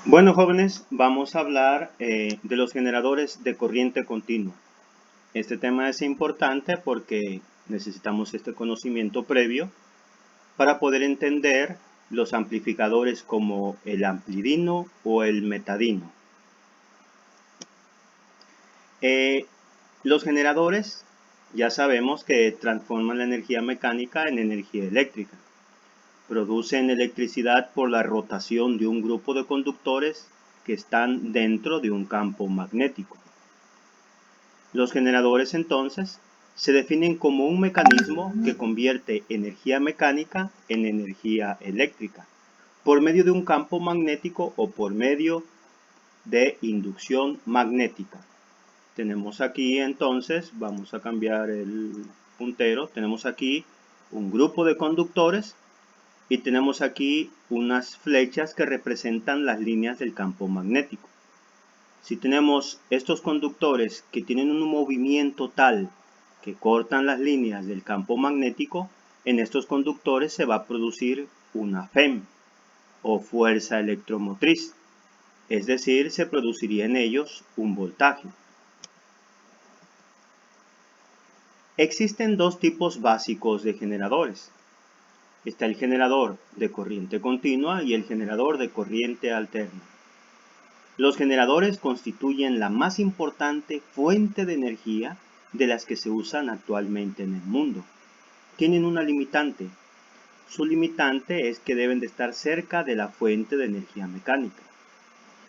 Bueno, jóvenes, vamos a hablar de los generadores de corriente continua. Este tema es importante porque necesitamos este conocimiento previo para poder entender los amplificadores como el amplidino o el metadino. Eh, los generadores ya sabemos que transforman la energía mecánica en energía eléctrica. Producen electricidad por la rotación de un grupo de conductores que están dentro de un campo magnético. Los generadores entonces se definen como un mecanismo que convierte energía mecánica en energía eléctrica por medio de un campo magnético o por medio de inducción magnética. Tenemos aquí entonces, vamos a cambiar el puntero, tenemos aquí un grupo de conductores y tenemos aquí unas flechas que representan las líneas del campo magnético. Si tenemos estos conductores que tienen un movimiento tal que cortan las líneas del campo magnético, en estos conductores se va a producir una FEM o fuerza electromotriz, es decir, se produciría en ellos un voltaje. Existen dos tipos básicos de generadores. Está el generador de corriente continua y el generador de corriente alterna. Los generadores constituyen la más importante fuente de energía de las que se usan actualmente en el mundo. Tienen una limitante. Su limitante es que deben de estar cerca de la fuente de energía mecánica.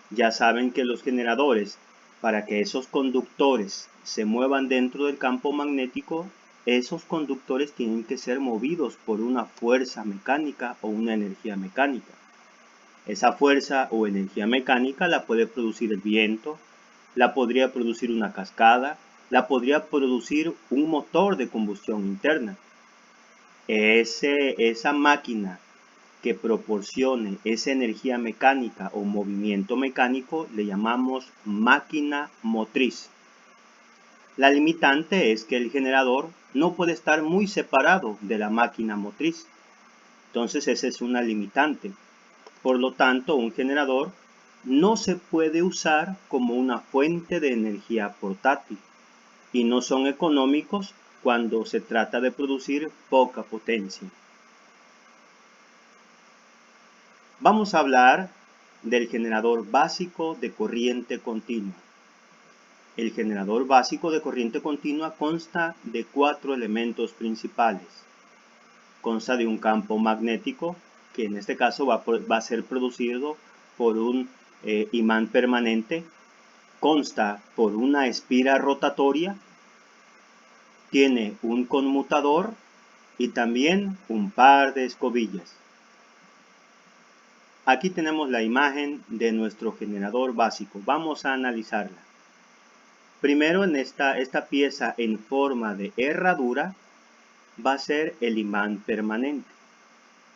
Ya saben que los generadores, para que esos conductores se muevan dentro del campo magnético, esos conductores tienen que ser movidos por una fuerza mecánica o una energía mecánica. Esa fuerza o energía mecánica la puede producir el viento, la podría producir una cascada, la podría producir un motor de combustión interna. Esa máquina que proporcione esa energía mecánica o movimiento mecánico le llamamos máquina motriz. La limitante es que el generador no puede estar muy separado de la máquina motriz. Entonces esa es una limitante. Por lo tanto, un generador no se puede usar como una fuente de energía portátil y no son económicos cuando se trata de producir poca potencia. Vamos a hablar del generador básico de corriente continua. El generador básico de corriente continua consta de 4 elementos principales. Consta de un campo magnético, que en este caso va a ser producido por un imán permanente. Consta por una espira rotatoria, tiene un conmutador y también un par de escobillas. Aquí tenemos la imagen de nuestro generador básico. Vamos a analizarla. Primero, en esta pieza en forma de herradura va a ser el imán permanente.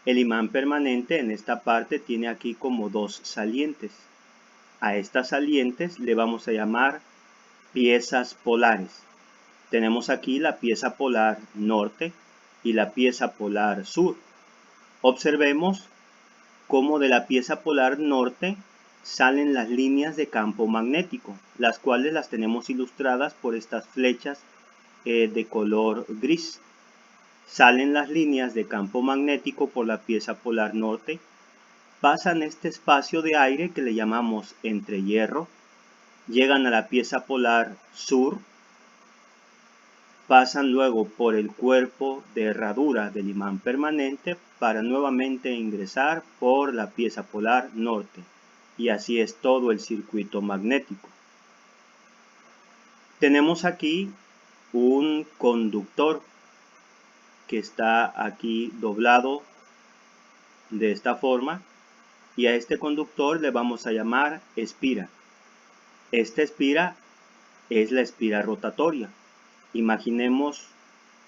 El imán permanente en esta parte tiene aquí como dos salientes. A estas salientes le vamos a llamar piezas polares. Tenemos aquí la pieza polar norte y la pieza polar sur. Observemos cómo de la pieza polar norte salen las líneas de campo magnético, las cuales las tenemos ilustradas por estas flechas de color gris. Salen las líneas de campo magnético por la pieza polar norte, pasan este espacio de aire que le llamamos entrehierro, llegan a la pieza polar sur, pasan luego por el cuerpo de herradura del imán permanente para nuevamente ingresar por la pieza polar norte. Y así es todo el circuito magnético. Tenemos aquí un conductor que está aquí doblado de esta forma y a este conductor le vamos a llamar espira. Esta espira es la espira rotatoria. Imaginemos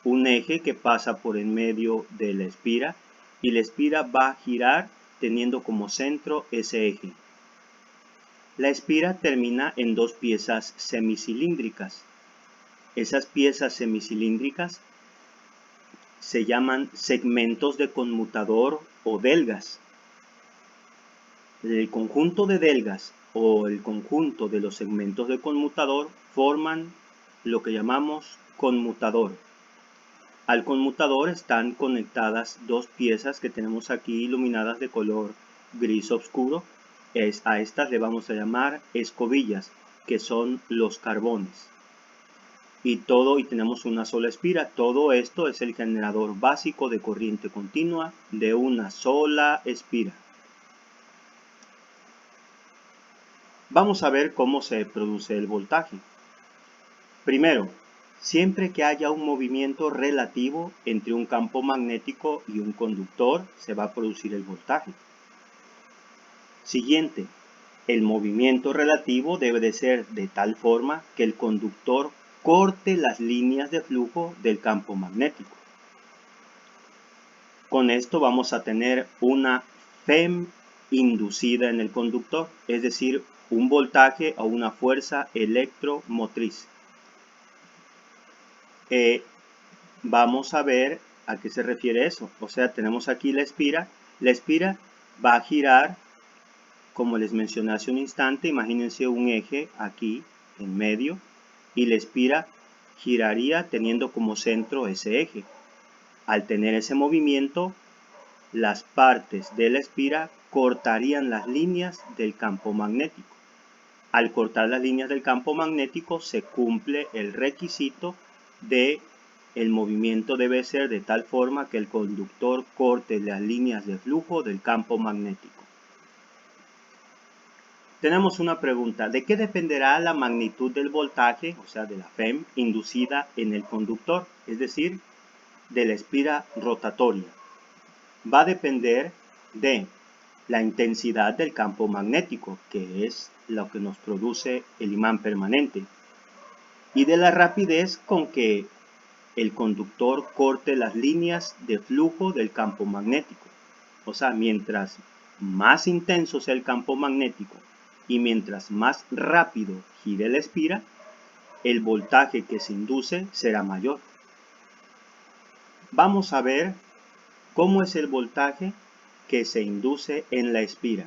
un eje que pasa por en medio de la espira y la espira va a girar teniendo como centro ese eje. La espira termina en dos piezas semicilíndricas. Esas piezas semicilíndricas se llaman segmentos de conmutador o delgas. El conjunto de delgas o el conjunto de los segmentos de conmutador forman lo que llamamos conmutador. Al conmutador están conectadas dos piezas que tenemos aquí iluminadas de color gris oscuro. A estas le vamos a llamar escobillas, que son los carbones. Y tenemos una sola espira. Todo esto es el generador básico de corriente continua de una sola espira. Vamos a ver cómo se produce el voltaje. Primero, siempre que haya un movimiento relativo entre un campo magnético y un conductor, se va a producir el voltaje. Siguiente, el movimiento relativo debe de ser de tal forma que el conductor corte las líneas de flujo del campo magnético. Con esto vamos a tener una FEM inducida en el conductor, es decir, un voltaje o una fuerza electromotriz. Vamos a ver a qué se refiere eso. O sea, tenemos aquí la espira. La espira va a girar, como les mencioné hace un instante. Imagínense un eje aquí en medio y la espira giraría teniendo como centro ese eje. Al tener ese movimiento, las partes de la espira cortarían las líneas del campo magnético. Al cortar las líneas del campo magnético se cumple el requisito de el movimiento debe ser de tal forma que el conductor corte las líneas de flujo del campo magnético. Tenemos una pregunta: ¿de qué dependerá la magnitud del voltaje, o sea de la FEM, inducida en el conductor? Es decir, de la espira rotatoria. Va a depender de la intensidad del campo magnético, que es lo que nos produce el imán permanente, y de la rapidez con que el conductor corte las líneas de flujo del campo magnético. O sea, mientras más intenso sea el campo magnético y mientras más rápido gire la espira, el voltaje que se induce será mayor. Vamos a ver cómo es el voltaje que se induce en la espira.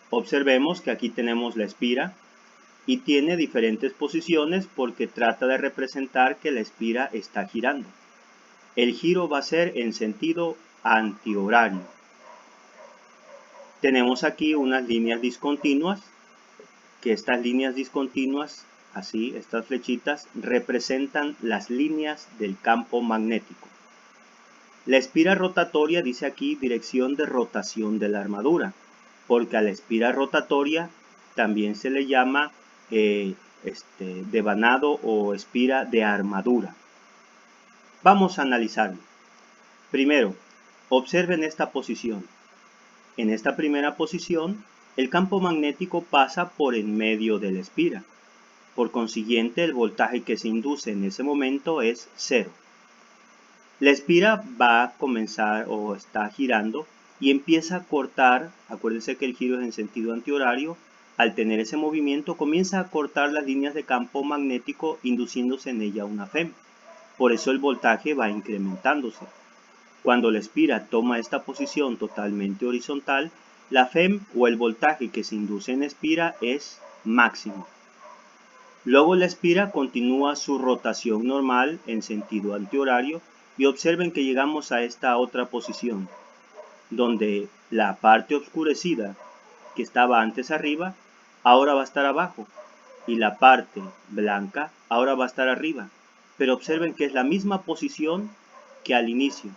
Observemos que aquí tenemos la espira y tiene diferentes posiciones porque trata de representar que la espira está girando. El giro va a ser en sentido antihorario. Tenemos aquí unas líneas discontinuas, que estas líneas discontinuas, así, estas flechitas, representan las líneas del campo magnético. La espira rotatoria dice aquí dirección de rotación de la armadura, porque a la espira rotatoria también se le llama devanado o espira de armadura. Vamos a analizarlo. Primero, observen esta posición. En esta primera posición, el campo magnético pasa por en medio de la espira. Por consiguiente, el voltaje que se induce en ese momento es 0. La espira va a comenzar o está girando y empieza a cortar. Acuérdense que el giro es en sentido antihorario. Al tener ese movimiento comienza a cortar las líneas de campo magnético induciéndose en ella una FEM. Por eso el voltaje va incrementándose. Cuando la espira toma esta posición totalmente horizontal, la FEM o el voltaje que se induce en la espira es máximo. Luego la espira continúa su rotación normal en sentido antihorario y observen que llegamos a esta otra posición, donde la parte oscurecida que estaba antes arriba, ahora va a estar abajo, y la parte blanca ahora va a estar arriba. Pero observen que es la misma posición que al inicio.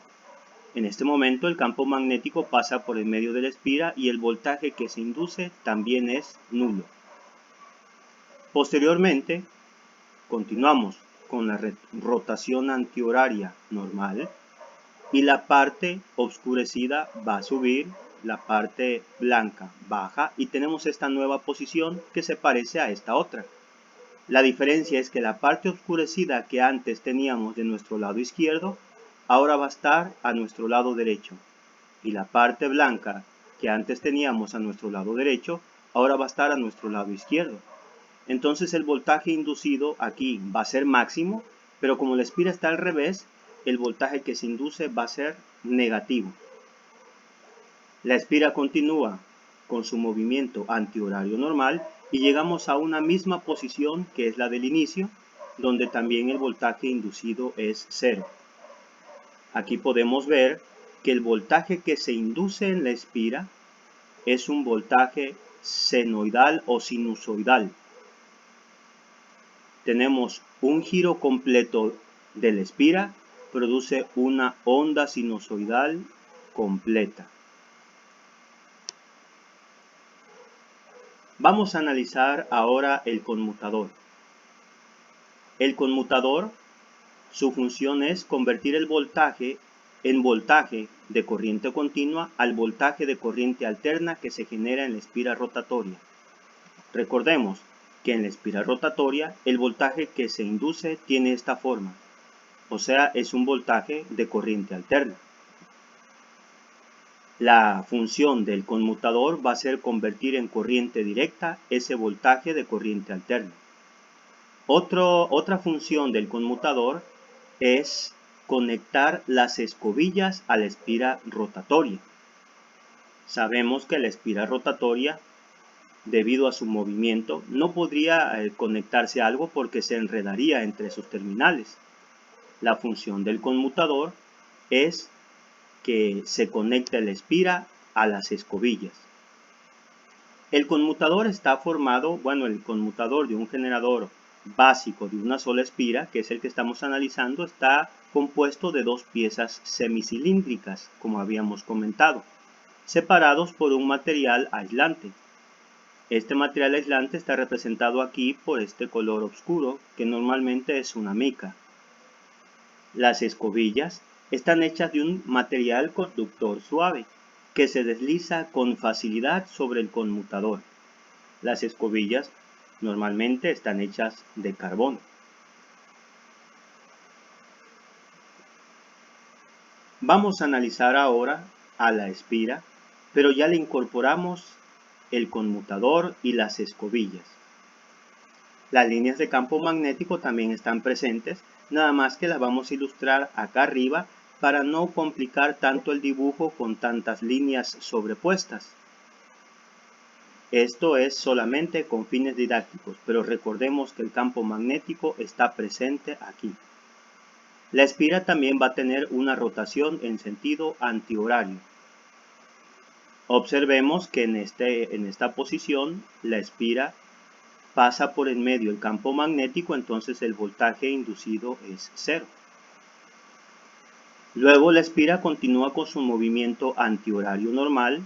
En este momento el campo magnético pasa por el medio de la espira y el voltaje que se induce también es nulo. Posteriormente, continuamos con la rotación antihoraria normal y la parte oscurecida va a subir, la parte blanca baja y tenemos esta nueva posición que se parece a esta otra. La diferencia es que la parte oscurecida que antes teníamos de nuestro lado izquierdo ahora va a estar a nuestro lado derecho y la parte blanca que antes teníamos a nuestro lado derecho ahora va a estar a nuestro lado izquierdo. Entonces el voltaje inducido aquí va a ser máximo, pero como la espira está al revés, el voltaje que se induce va a ser negativo. La espira continúa con su movimiento antihorario normal y llegamos a una misma posición que es la del inicio, donde también el voltaje inducido es 0. Aquí podemos ver que el voltaje que se induce en la espira es un voltaje senoidal o sinusoidal. Tenemos un giro completo de la espira, produce una onda sinusoidal completa. Vamos a analizar ahora el conmutador. El conmutador, su función es convertir el voltaje en voltaje de corriente continua al voltaje de corriente alterna que se genera en la espira rotatoria. Recordemos que en la espira rotatoria el voltaje que se induce tiene esta forma, o sea, es un voltaje de corriente alterna. La función del conmutador va a ser convertir en corriente directa ese voltaje de corriente alterna. Otra función del conmutador es conectar las escobillas a la espira rotatoria. Sabemos que la espira rotatoria, debido a su movimiento, no podría conectarse a algo porque se enredaría entre sus terminales. La función del conmutador es que se conecte la espira a las escobillas. El conmutador está formado, el conmutador de un generador básico de una sola espira, que es el que estamos analizando, está compuesto de dos piezas semicilíndricas, como habíamos comentado, separados por un material aislante. Este material aislante está representado aquí por este color oscuro, que normalmente es una mica. Las escobillas están hechas de un material conductor suave, que se desliza con facilidad sobre el conmutador. Las escobillas normalmente están hechas de carbón. Vamos a analizar ahora a la espira, pero ya le incorporamos el conmutador y las escobillas. Las líneas de campo magnético también están presentes, nada más que las vamos a ilustrar acá arriba para no complicar tanto el dibujo con tantas líneas sobrepuestas. Esto es solamente con fines didácticos, pero recordemos que el campo magnético está presente aquí. La espira también va a tener una rotación en sentido antihorario. Observemos que en esta posición la espira pasa por en medio el campo magnético, entonces el voltaje inducido es 0. Luego la espira continúa con su movimiento antihorario normal,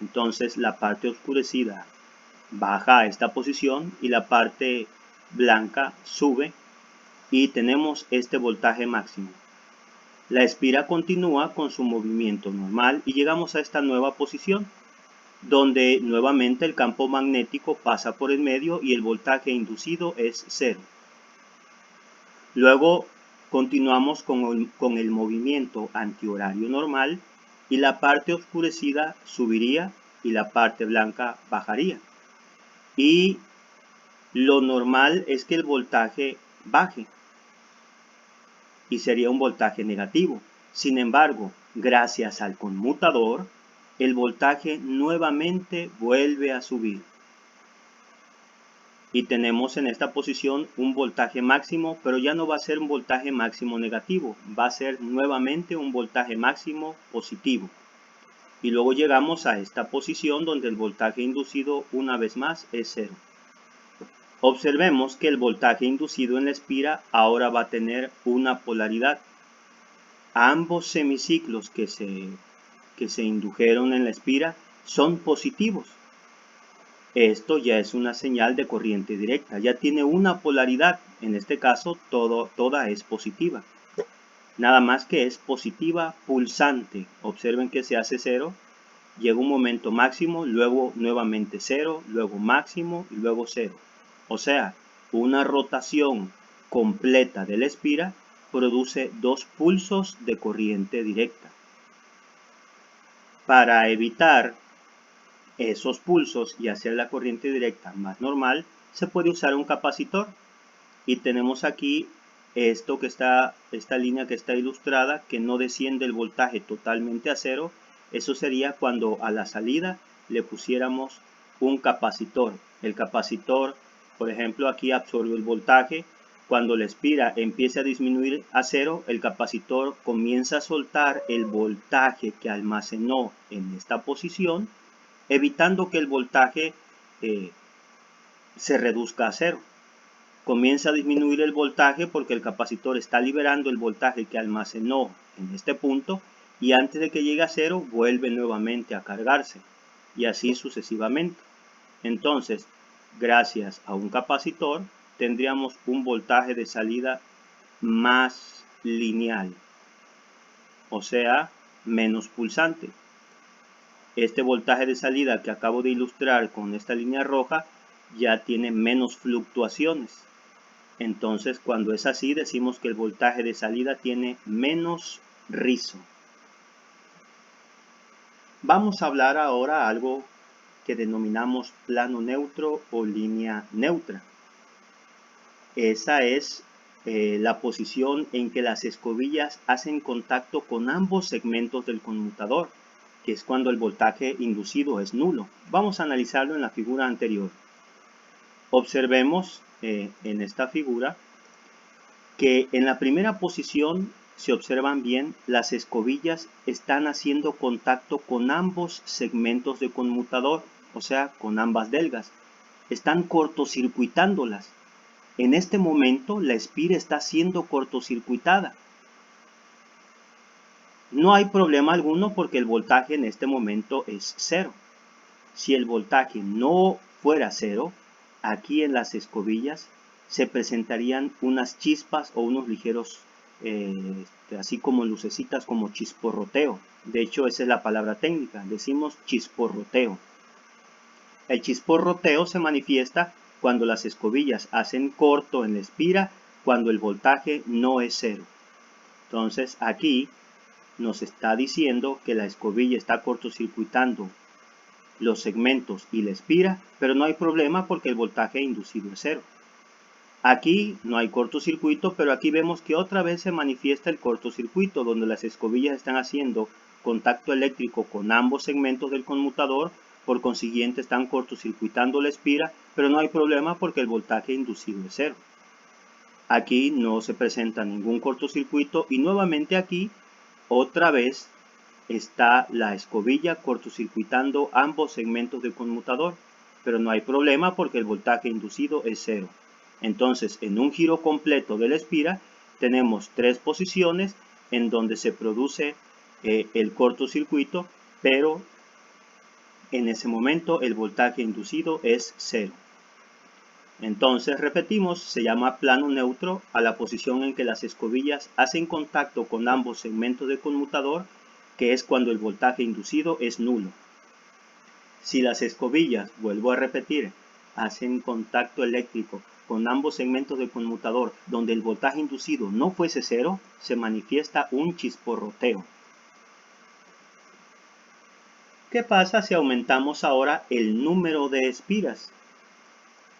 entonces la parte oscurecida baja a esta posición y la parte blanca sube y tenemos este voltaje máximo. La espira continúa con su movimiento normal y llegamos a esta nueva posición, donde nuevamente el campo magnético pasa por el medio y el voltaje inducido es 0. Luego continuamos con el movimiento antihorario normal y la parte oscurecida subiría y la parte blanca bajaría. Y lo normal es que el voltaje baje y sería un voltaje negativo. Sin embargo, gracias al conmutador, el voltaje nuevamente vuelve a subir. Y tenemos en esta posición un voltaje máximo, pero ya no va a ser un voltaje máximo negativo, va a ser nuevamente un voltaje máximo positivo. Y luego llegamos a esta posición donde el voltaje inducido una vez más es 0. Observemos que el voltaje inducido en la espira ahora va a tener una polaridad. Ambos semiciclos que se indujeron en la espira son positivos. Esto ya es una señal de corriente directa, ya tiene una polaridad, en este caso toda es positiva. Nada más que es positiva pulsante. Observen que se hace 0, llega un momento máximo, luego nuevamente 0, luego máximo y luego 0. O sea, una rotación completa de la espira produce 2 pulsos de corriente directa. Para evitar esos pulsos y hacer la corriente directa más normal, se puede usar un capacitor. Y tenemos aquí esta línea que está ilustrada, que no desciende el voltaje totalmente a 0. Eso sería cuando a la salida le pusiéramos un capacitor. El capacitor, por ejemplo, aquí absorbe el voltaje. Cuando la espira empiece a disminuir a cero, el capacitor comienza a soltar el voltaje que almacenó en esta posición, evitando que el voltaje se reduzca a cero. Comienza a disminuir el voltaje porque el capacitor está liberando el voltaje que almacenó en este punto, y antes de que llegue a cero vuelve nuevamente a cargarse, y así sucesivamente. Entonces, gracias a un capacitor tendríamos un voltaje de salida más lineal, o sea, menos pulsante. Este voltaje de salida que acabo de ilustrar con esta línea roja ya tiene menos fluctuaciones. Entonces, cuando es así, decimos que el voltaje de salida tiene menos rizo. Vamos a hablar ahora algo que denominamos plano neutro o línea neutra. Esa es la posición en que las escobillas hacen contacto con ambos segmentos del conmutador, que es cuando el voltaje inducido es nulo. Vamos a analizarlo en la figura anterior. Observemos en esta figura que en la primera posición, si observan bien, las escobillas están haciendo contacto con ambos segmentos de conmutador, o sea, con ambas delgas. Están cortocircuitándolas. En este momento, la espira está siendo cortocircuitada. No hay problema alguno porque el voltaje en este momento es cero. Si el voltaje no fuera cero, aquí en las escobillas se presentarían unas chispas o unos ligeros, así como lucecitas, como chisporroteo. De hecho, esa es la palabra técnica, decimos chisporroteo. El chisporroteo se manifiesta cuando las escobillas hacen corto en la espira, cuando el voltaje no es cero. Entonces aquí nos está diciendo que la escobilla está cortocircuitando los segmentos y la espira, pero no hay problema porque el voltaje inducido es cero. Aquí no hay cortocircuito, pero aquí vemos que otra vez se manifiesta el cortocircuito, donde las escobillas están haciendo contacto eléctrico con ambos segmentos del conmutador, por consiguiente están cortocircuitando la espira, pero no hay problema porque el voltaje inducido es cero. Aquí no se presenta ningún cortocircuito y nuevamente aquí otra vez está la escobilla cortocircuitando ambos segmentos del conmutador, pero no hay problema porque el voltaje inducido es cero. Entonces, en un giro completo de la espira, tenemos tres posiciones en donde se produce el cortocircuito, pero en ese momento el voltaje inducido es cero. Entonces, repetimos, se llama plano neutro a la posición en que las escobillas hacen contacto con ambos segmentos del conmutador, que es cuando el voltaje inducido es nulo. Si las escobillas, vuelvo a repetir, hacen contacto eléctrico con ambos segmentos del conmutador donde el voltaje inducido no fuese cero, se manifiesta un chisporroteo. ¿Qué pasa si aumentamos ahora el número de espiras?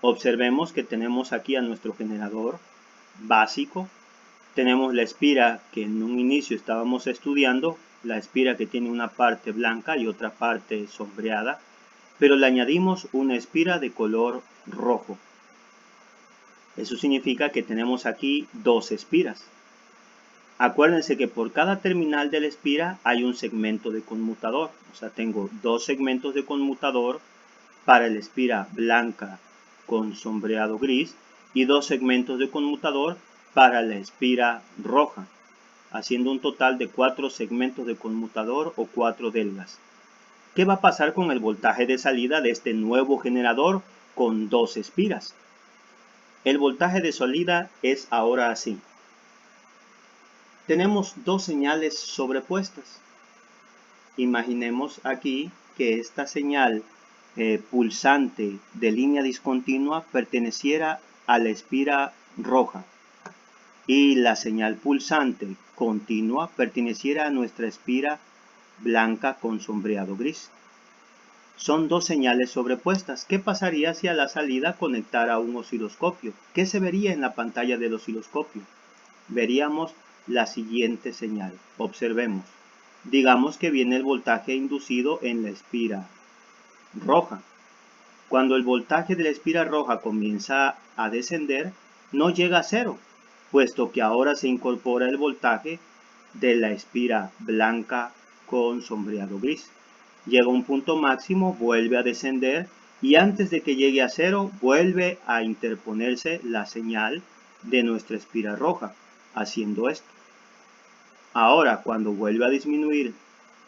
Observemos que tenemos aquí a nuestro generador básico. Tenemos la espira que en un inicio estábamos estudiando, la espira que tiene una parte blanca y otra parte sombreada, pero le añadimos una espira de color rojo. Eso significa que tenemos aquí dos espiras. Acuérdense que por cada terminal de la espira hay un segmento de conmutador. O sea, tengo dos segmentos de conmutador para la espira blanca con sombreado gris y dos segmentos de conmutador para la espira roja, haciendo un total de 4 segmentos de conmutador o 4 delgas. ¿Qué va a pasar con el voltaje de salida de este nuevo generador con dos espiras? El voltaje de salida es ahora así. Tenemos dos señales sobrepuestas. Imaginemos aquí que esta señal pulsante de línea discontinua perteneciera a la espira roja y la señal pulsante continua perteneciera a nuestra espira blanca con sombreado gris. Son dos señales sobrepuestas. ¿Qué pasaría si a la salida conectara un osciloscopio? ¿Qué se vería en la pantalla del osciloscopio? Veríamos la siguiente señal. Observemos. Digamos que viene el voltaje inducido en la espira roja. Cuando el voltaje de la espira roja comienza a descender, no llega a cero, puesto que ahora se incorpora el voltaje de la espira blanca con sombreado gris. Llega a un punto máximo, vuelve a descender y antes de que llegue a cero, vuelve a interponerse la señal de nuestra espira roja, haciendo esto. Ahora, cuando vuelve a disminuir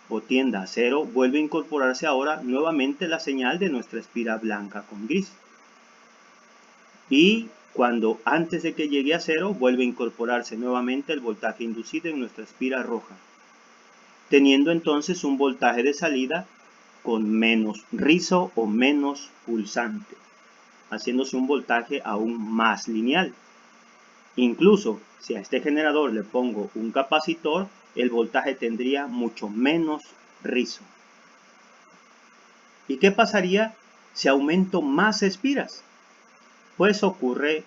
o tienda a cero, vuelve a incorporarse ahora nuevamente la señal de nuestra espira blanca con gris. Y cuando antes de que llegue a cero, vuelve a incorporarse nuevamente el voltaje inducido en nuestra espira roja, teniendo entonces un voltaje de salida con menos rizo o menos pulsante, haciéndose un voltaje aún más lineal. Incluso si a este generador le pongo un capacitor, el voltaje tendría mucho menos rizo. ¿Y qué pasaría si aumento más espiras? Pues ocurre,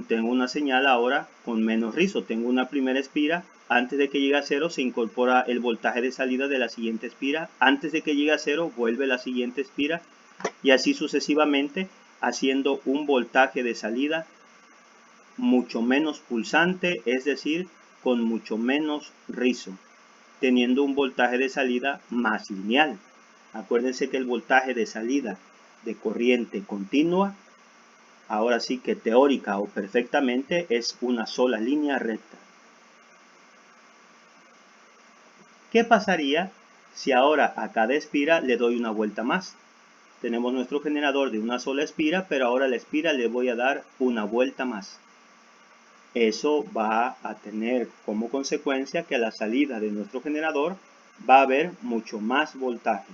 tengo una señal ahora con menos rizo. Tengo una primera espira, antes de que llegue a cero se incorpora el voltaje de salida de la siguiente espira, antes de que llegue a cero vuelve la siguiente espira y así sucesivamente, haciendo un voltaje de salida mucho menos pulsante, es decir, con mucho menos rizo, teniendo un voltaje de salida más lineal. Acuérdense que el voltaje de salida de corriente continua, ahora sí que teórica o perfectamente, es una sola línea recta. ¿Qué pasaría si ahora a cada espira le doy una vuelta más? Tenemos nuestro generador de una sola espira, pero ahora a la espira le voy a dar una vuelta más. Eso va a tener como consecuencia que a la salida de nuestro generador va a haber mucho más voltaje.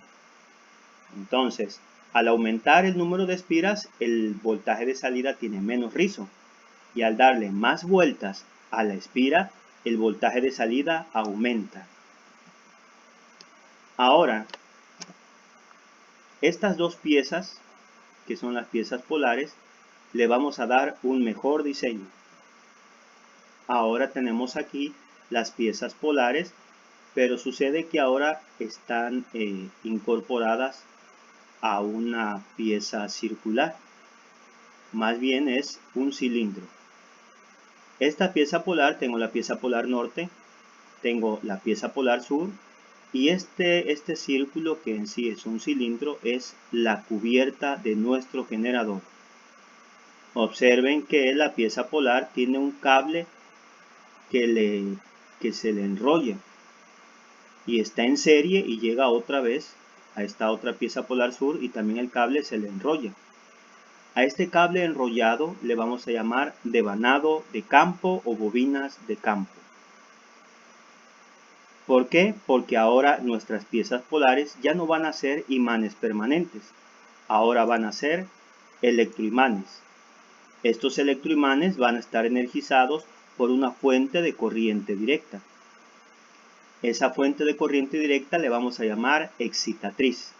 Entonces, al aumentar el número de espiras, el voltaje de salida tiene menos rizo. Y al darle más vueltas a la espira, el voltaje de salida aumenta. Ahora, estas dos piezas, que son las piezas polares, le vamos a dar un mejor diseño. Ahora tenemos aquí las piezas polares, pero sucede que ahora están incorporadas a una pieza circular. Más bien es un cilindro. Esta pieza polar, tengo la pieza polar norte, tengo la pieza polar sur, y este círculo, que en sí es un cilindro, es la cubierta de nuestro generador. Observen que la pieza polar tiene un cable que se le enrolla y está en serie y llega otra vez a esta otra pieza polar sur y también el cable se le enrolla. A este cable enrollado le vamos a llamar devanado de campo o bobinas de campo. ¿Por qué? Porque ahora nuestras piezas polares ya no van a ser imanes permanentes, ahora van a ser electroimanes. Estos electroimanes van a estar energizados por una fuente de corriente directa. Esa fuente de corriente directa le vamos a llamar excitatriz.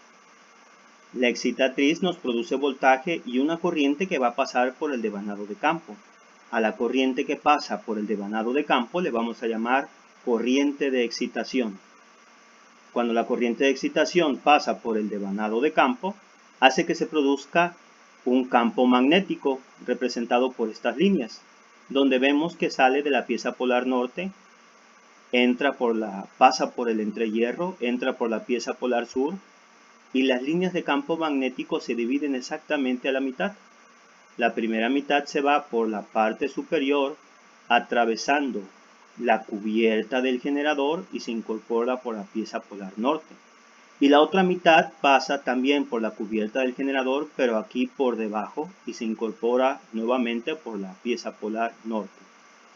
La excitatriz nos produce voltaje y una corriente que va a pasar por el devanado de campo. A la corriente que pasa por el devanado de campo le vamos a llamar corriente de excitación. Cuando la corriente de excitación pasa por el devanado de campo, hace que se produzca un campo magnético representado por estas líneas, donde vemos que sale de la pieza polar norte, pasa por el entrehierro, entra por la pieza polar sur, y las líneas de campo magnético se dividen exactamente a la mitad. La primera mitad se va por la parte superior, atravesando la cubierta del generador y se incorpora por la pieza polar norte. Y la otra mitad pasa también por la cubierta del generador, pero aquí por debajo y se incorpora nuevamente por la pieza polar norte.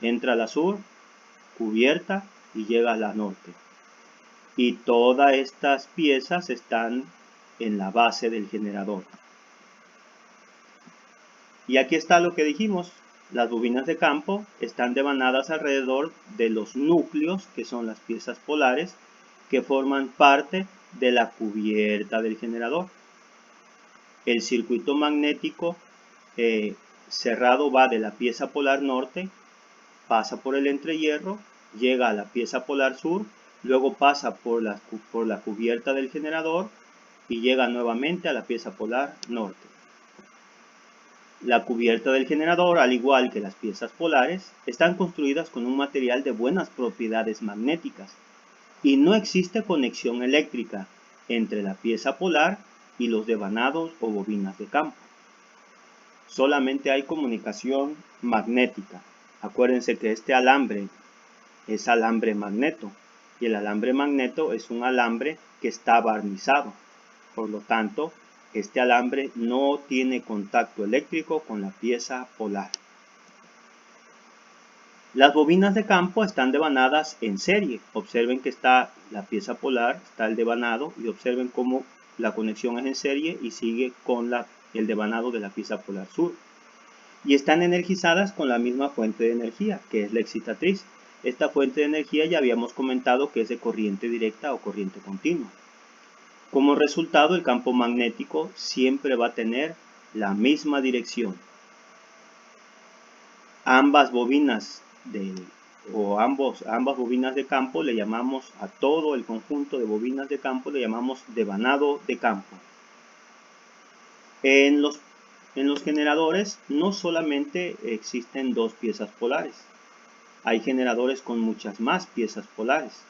Entra a la sur, cubierta y llega a la norte. Y todas estas piezas están en la base del generador. Y aquí está lo que dijimos. Las bobinas de campo están devanadas alrededor de los núcleos, que son las piezas polares, que forman parte de la cubierta del generador. El circuito magnético cerrado va de la pieza polar norte, pasa por el entrehierro, llega a la pieza polar sur, luego pasa por la cubierta del generador, y llega nuevamente a la pieza polar norte. La cubierta del generador, al igual que las piezas polares, están construidas con un material de buenas propiedades magnéticas y no existe conexión eléctrica entre la pieza polar y los devanados o bobinas de campo. Solamente hay comunicación magnética. Acuérdense que este alambre es alambre magneto y el alambre magneto es un alambre que está barnizado. Por lo tanto, este alambre no tiene contacto eléctrico con la pieza polar. Las bobinas de campo están devanadas en serie. Observen que está la pieza polar, está el devanado y observen cómo la conexión es en serie y sigue con el devanado de la pieza polar sur. Y están energizadas con la misma fuente de energía, que es la excitatriz. Esta fuente de energía ya habíamos comentado que es de corriente directa o corriente continua. Como resultado, el campo magnético siempre va a tener la misma dirección. Ambas bobinas ambas bobinas de campo le llamamos a todo el conjunto de bobinas de campo le llamamos devanado de campo. En los generadores no solamente existen dos piezas polares, hay generadores con muchas más piezas polares.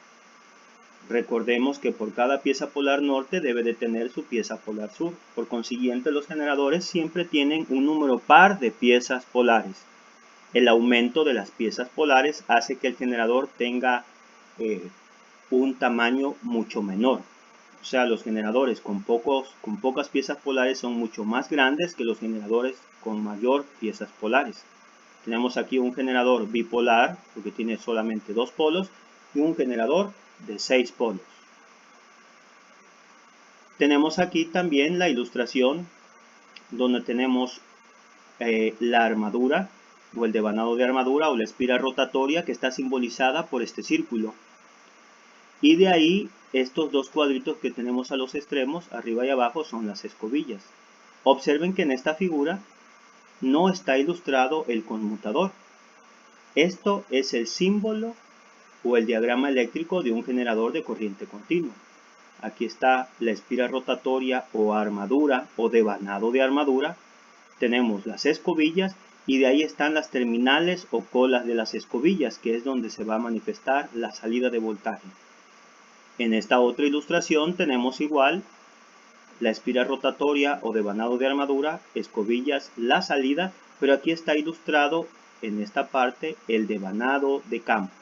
Recordemos que por cada pieza polar norte debe de tener su pieza polar sur. Por consiguiente, los generadores siempre tienen un número par de piezas polares. El aumento de las piezas polares hace que el generador tenga un tamaño mucho menor. O sea, los generadores con pocas piezas polares son mucho más grandes que los generadores con mayor piezas polares. Tenemos aquí un generador bipolar, porque tiene solamente dos polos, y un generador de 6 polos. Tenemos aquí también la ilustración donde tenemos la armadura o el devanado de armadura o la espiral rotatoria que está simbolizada por este círculo. Y de ahí estos dos cuadritos que tenemos a los extremos, arriba y abajo, son las escobillas. Observen que en esta figura no está ilustrado el conmutador. Esto es el símbolo o el diagrama eléctrico de un generador de corriente continua. Aquí está la espiral rotatoria o armadura o devanado de armadura. Tenemos las escobillas y de ahí están las terminales o colas de las escobillas, que es donde se va a manifestar la salida de voltaje. En esta otra ilustración tenemos igual la espiral rotatoria o devanado de armadura, escobillas, la salida, pero aquí está ilustrado en esta parte el devanado de campo.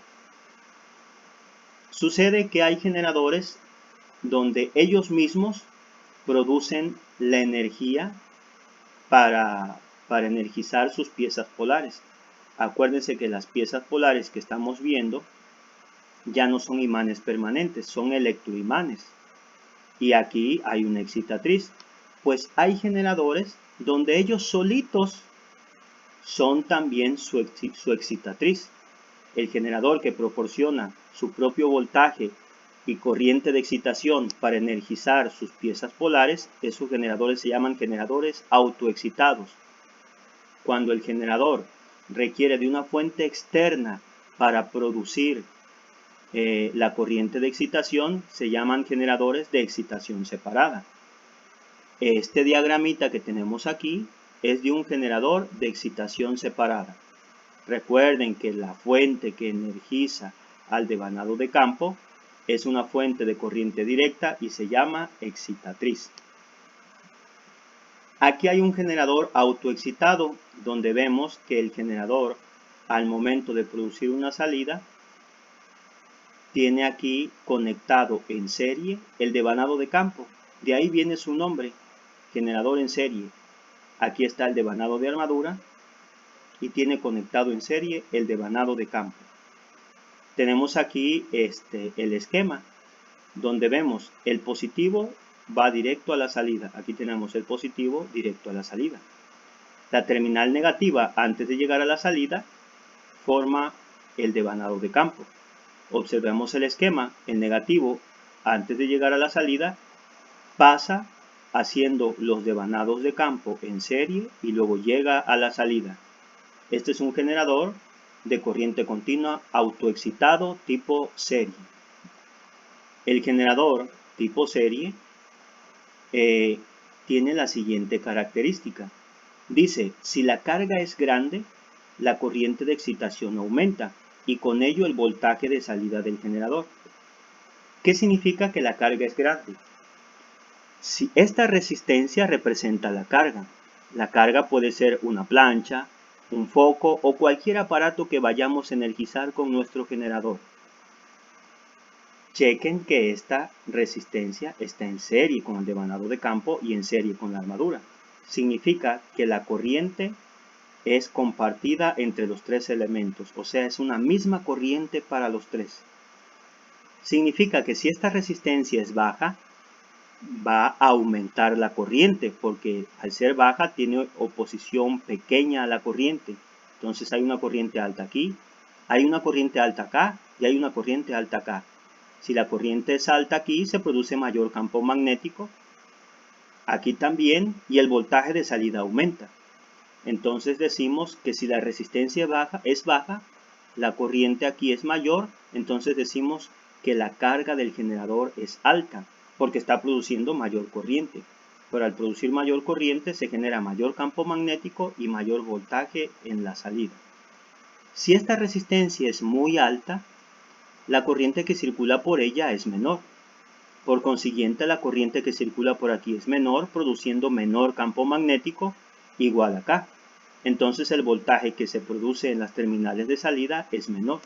Sucede que hay generadores donde ellos mismos producen la energía para energizar sus piezas polares. Acuérdense que las piezas polares que estamos viendo ya no son imanes permanentes, son electroimanes. Y aquí hay una excitatriz. Pues hay generadores donde ellos solitos son también su excitatriz. El generador que proporciona su propio voltaje y corriente de excitación para energizar sus piezas polares, esos generadores se llaman generadores autoexcitados. Cuando el generador requiere de una fuente externa para producir la corriente de excitación, se llaman generadores de excitación separada. Este diagramita que tenemos aquí es de un generador de excitación separada. Recuerden que la fuente que energiza al devanado de campo es una fuente de corriente directa y se llama excitatriz. Aquí hay un generador autoexcitado donde vemos que el generador, al momento de producir una salida, tiene aquí conectado en serie el devanado de campo. De ahí viene su nombre, generador en serie. Aquí está el devanado de armadura y tiene conectado en serie el devanado de campo. Tenemos aquí el esquema donde vemos el positivo va directo a la salida. Aquí tenemos el positivo directo a la salida. La terminal negativa antes de llegar a la salida forma el devanado de campo. Observemos el esquema. El negativo antes de llegar a la salida pasa haciendo los devanados de campo en serie y luego llega a la salida. Este es un generador de corriente continua autoexcitado tipo serie. El generador tipo serie tiene la siguiente característica. Dice, si la carga es grande, la corriente de excitación aumenta y con ello el voltaje de salida del generador. ¿Qué significa que la carga es grande? Si esta resistencia representa la carga puede ser una plancha, un foco o cualquier aparato que vayamos a energizar con nuestro generador. Chequen que esta resistencia está en serie con el devanado de campo y en serie con la armadura. Significa que la corriente es compartida entre los tres elementos, o sea, es una misma corriente para los tres. Significa que si esta resistencia es baja, va a aumentar la corriente, porque al ser baja tiene oposición pequeña a la corriente. Entonces hay una corriente alta aquí, hay una corriente alta acá y hay una corriente alta acá. Si la corriente es alta aquí, se produce mayor campo magnético, aquí también, y el voltaje de salida aumenta. Entonces decimos que si la resistencia es baja, la corriente aquí es mayor, entonces decimos que la carga del generador es alta, porque está produciendo mayor corriente. Pero al producir mayor corriente se genera mayor campo magnético y mayor voltaje en la salida. Si esta resistencia es muy alta, la corriente que circula por ella es menor. Por consiguiente, la corriente que circula por aquí es menor, produciendo menor campo magnético, igual acá. Entonces el voltaje que se produce en las terminales de salida es menor.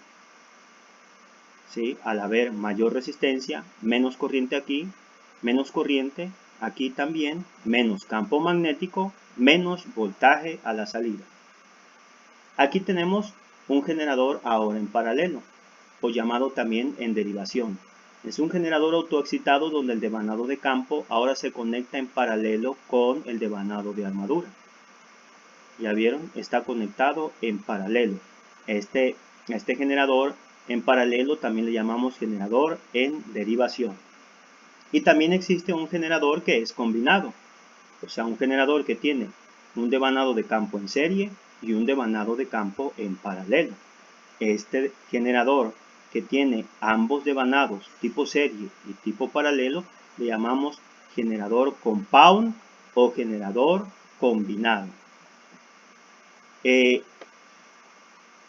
¿Sí? Al haber mayor resistencia, menos corriente aquí también, menos campo magnético, menos voltaje a la salida. Aquí tenemos un generador ahora en paralelo, o llamado también en derivación. Es un generador autoexcitado donde el devanado de campo ahora se conecta en paralelo con el devanado de armadura. Ya vieron, está conectado en paralelo. Este generador en paralelo también le llamamos generador en derivación. Y también existe un generador que es combinado, o sea, un generador que tiene un devanado de campo en serie y un devanado de campo en paralelo. Este generador que tiene ambos devanados tipo serie y tipo paralelo le llamamos generador compound o generador combinado.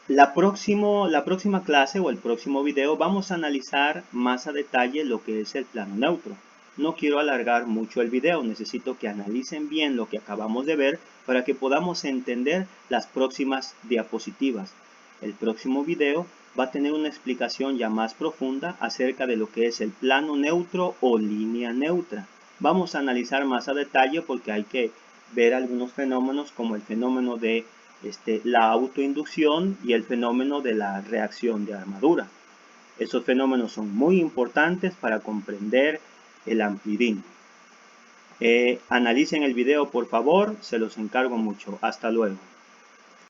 La próxima clase o el próximo video vamos a analizar más a detalle lo que es el plano neutro. No quiero alargar mucho el video, necesito que analicen bien lo que acabamos de ver para que podamos entender las próximas diapositivas. El próximo video va a tener una explicación ya más profunda acerca de lo que es el plano neutro o línea neutra. Vamos a analizar más a detalle porque hay que ver algunos fenómenos como el fenómeno de la autoinducción y el fenómeno de la reacción de armadura. Esos fenómenos son muy importantes para comprender el amplidín. Analicen el video por favor, se los encargo mucho. Hasta luego.